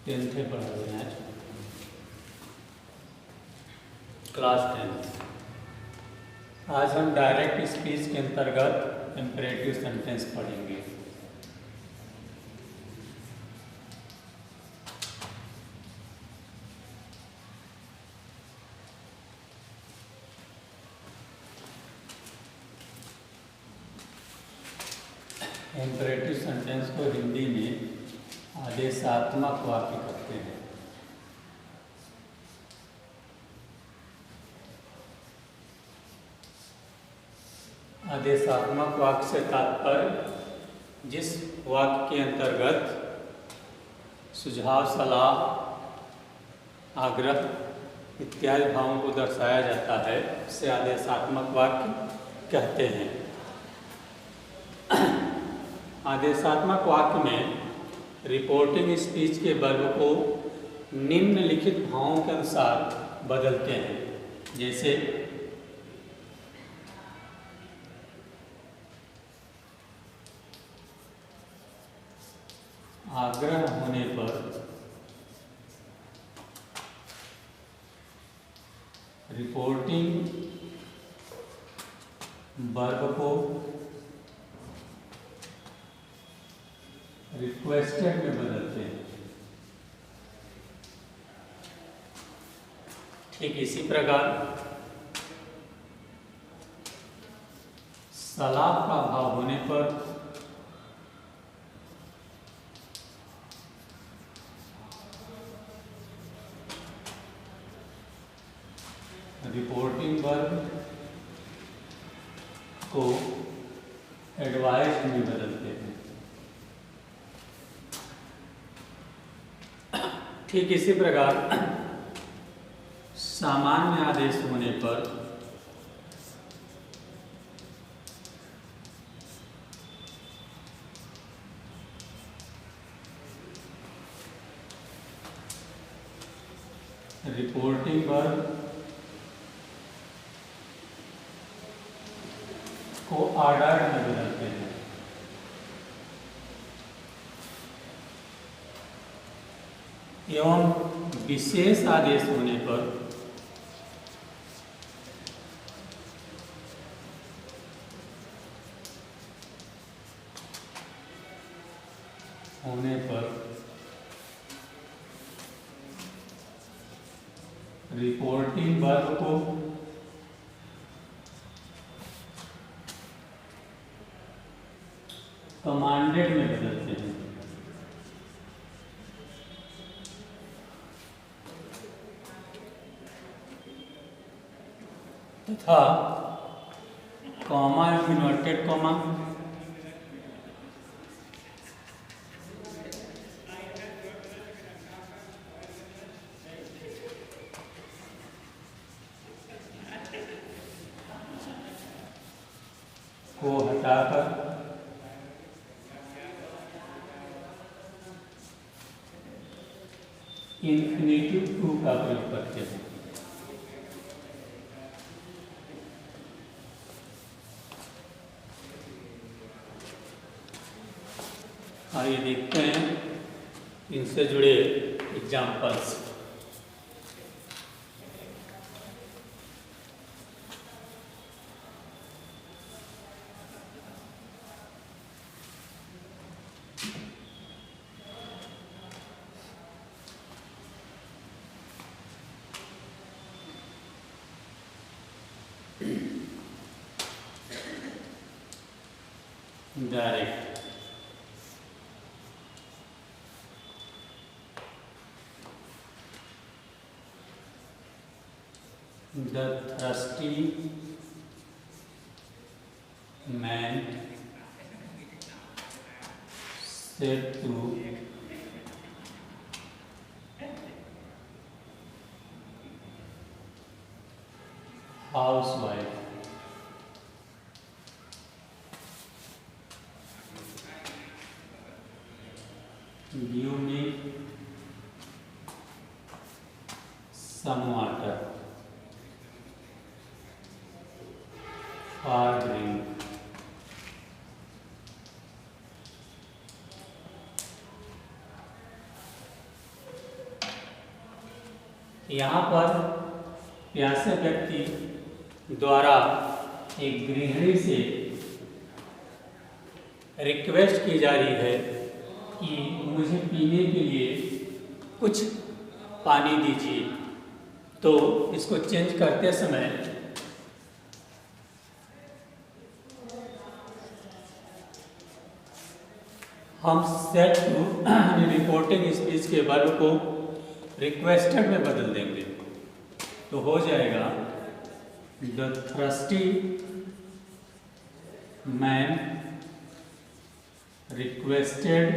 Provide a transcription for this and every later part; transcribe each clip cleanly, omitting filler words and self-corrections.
Tenth पढ़ा रहे हैं क्लास 10। आज हम डायरेक्ट स्पीच के अंतर्गत इम्परेटिव सेंटेंस पढ़ेंगे। इम्परेटिव सेंटेंस को हिंदी में आदेशात्मक वाक्य कहते हैं। आदेशात्मक वाक्य से तात्पर्य जिस वाक्य के अंतर्गत सुझाव, सलाह, आग्रह इत्यादि भावों को दर्शाया जाता है उसे आदेशात्मक वाक्य कहते हैं। आदेशात्मक वाक्य में रिपोर्टिंग स्पीच के वर्ब को निम्नलिखित भावों के अनुसार बदलते हैं। जैसे आग्रह होने पर रिपोर्टिंग वर्ब को रिक्वेस्टेड में बदलते हैं। ठीक इसी प्रकार सलाह का भाव होने पर रिपोर्टिंग वर्ब को एडवाइस में बदलते हैं। ठीक इसी प्रकार सामान्य आदेश होने पर रिपोर्टिंग वर्ब को ऑर्डर में बदलते हैं। एवं विशेष आदेश होने पर रिपोर्टिंग वर्ब को कमांडेड में बदलते हैं। तथा कॉमा इन्वर्टेड कॉमा को हटाकर इन्फिनिटिव टू का प्रयोग करते हैं। आइए देखते हैं इनसे जुड़े examples. Direct The thirsty man said to housewife, give me some water for drink. यहाँ पर प्यासे व्यक्ति द्वारा एक गृहिणी से रिक्वेस्ट की जा रही है कि मुझे पीने के लिए कुछ पानी दीजिए। तो इसको चेंज करते समय हम सेट टू रिपोर्टिंग स्पीच के वर्ब को रिक्वेस्टेड में बदल देंगे। तो हो जाएगा the thirsty man requested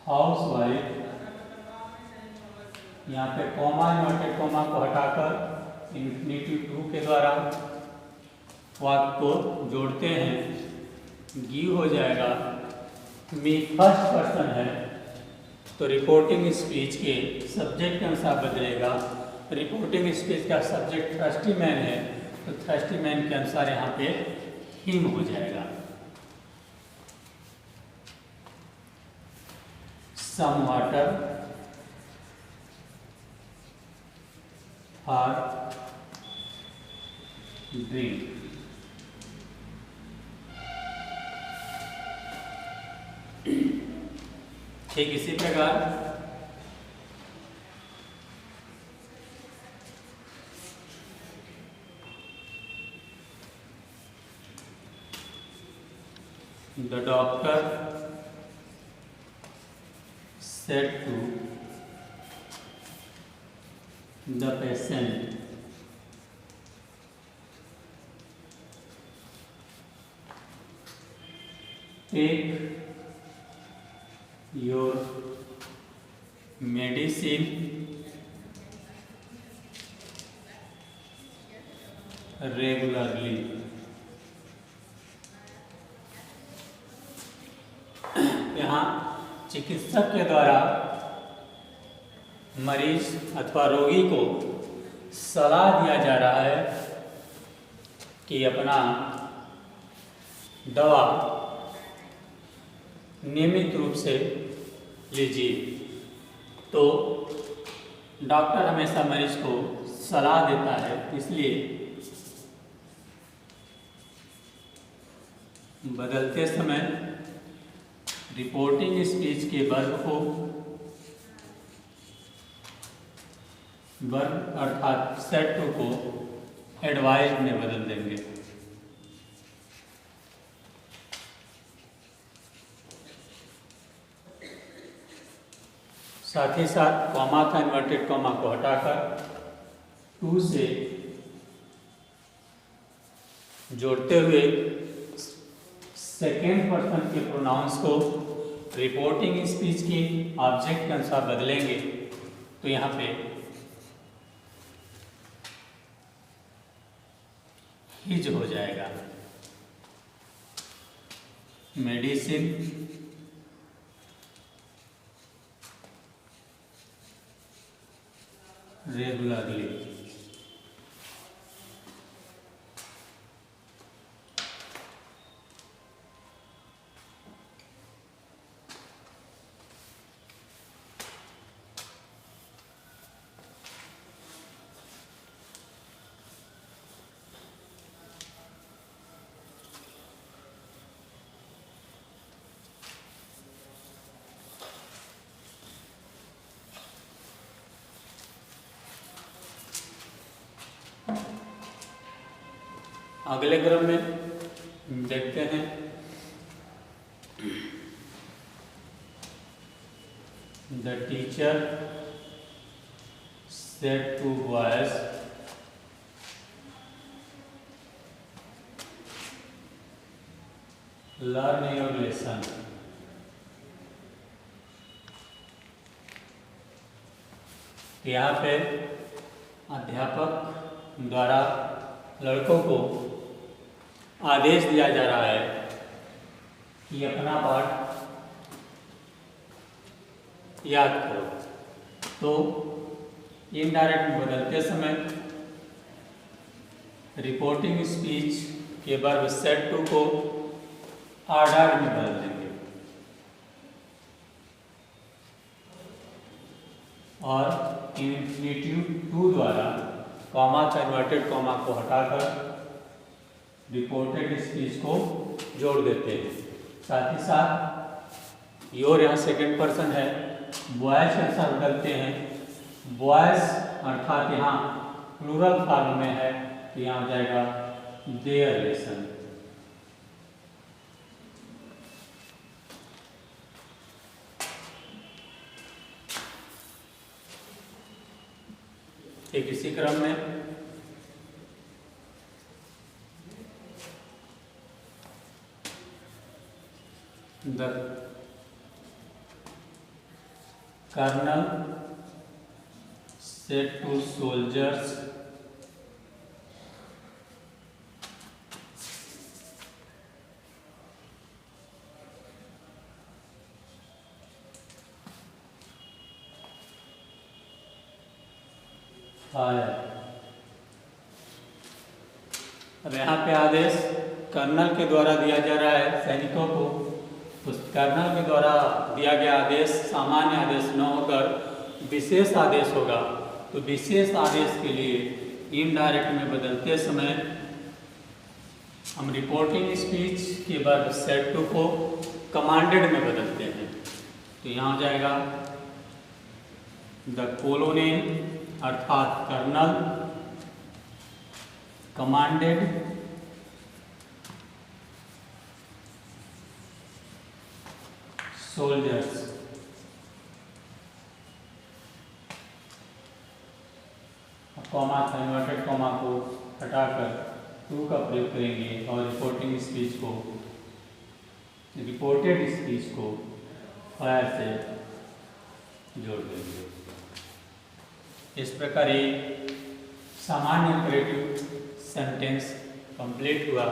housewife, यहाँ पे कॉमा इन्वर्टेड कॉमा को हटाकर इंफिनिटिव टू के द्वारा वाक्य को जोड़ते हैं। गिव हो जाएगा, मी फर्स्ट पर्सन है तो रिपोर्टिंग स्पीच के सब्जेक्ट के अनुसार बदलेगा। रिपोर्टिंग स्पीच का सब्जेक्ट थ्रस्टी मैन है तो थ्रस्टी मैन के अनुसार यहाँ पे हिम हो जाएगा। Some water for drink. ठीक इसी प्रकार the doctor said to the patient, take your medicine regularly। यहाँ चिकित्सक के द्वारा मरीज अथवा रोगी को सलाह दिया जा रहा है कि अपना दवा नियमित रूप से लीजिए। तो डॉक्टर हमेशा मरीज को सलाह देता है, इसलिए बदलते समय रिपोर्टिंग स्पीच के वर्ब को वर्ब अर्थात सेट टू को एडवाइज में बदल देंगे। साथ ही साथ कॉमा का इन्वर्टेड कॉमा को हटाकर टू से जोड़ते हुए सेकेंड पर्सन के प्रोनाउंस को रिपोर्टिंग स्पीच के ऑब्जेक्ट के अनुसार बदलेंगे। तो यहाँ पे हिज हो जाएगा, मेडिसिन रेगुलरली। अगले क्रम में देखते हैं the teacher said to boys learn your lesson. यहाँ पे अध्यापक द्वारा लड़कों को आदेश दिया जा रहा है कि अपना पाठ याद करो। तो इनडायरेक्ट में बदलते समय रिपोर्टिंग स्पीच के वर्ब सेड टू को आर्डर में बदल देंगे। और इन्फिनेटिव टू द्वारा कॉमा का इन्वर्टेड कॉमा को हटाकर रिपोर्टेड स्पीच को जोड़ देते हैं। साथ ही साथ योर यहाँ सेकेंड पर्सन है, बॉयज के साथ बदलते हैं। बॉयज अर्थात यहाँ प्लूरल फॉर्म में है तो यहाँ हो जाएगा देयर लेसन। ठीक इसी क्रम में the colonel said to soldiers fire. अब यहाँ पे आदेश कर्नल के द्वारा दिया जा रहा है सैनिकों को। उस कर्नल के द्वारा दिया गया आदेश सामान्य आदेश न होकर विशेष आदेश होगा, तो विशेष आदेश के लिए इनडायरेक्ट में बदलते समय हम रिपोर्टिंग स्पीच के बाद सेड टू को कमांडेड में बदलते हैं। तो यहाँ हो जाएगा द कोलोनेल अर्थात कर्नल कमांडेड सोल्जर्स। कॉमा था इन्वर्टेड कॉमा को हटाकर टू का प्रयोग करेंगे और रिपोर्टिंग स्पीच को रिपोर्टेड स्पीच को फायर से जोड़ देंगे। इस प्रकार ये सामान्य इंपरेटिव सेंटेंस कंप्लीट हुआ।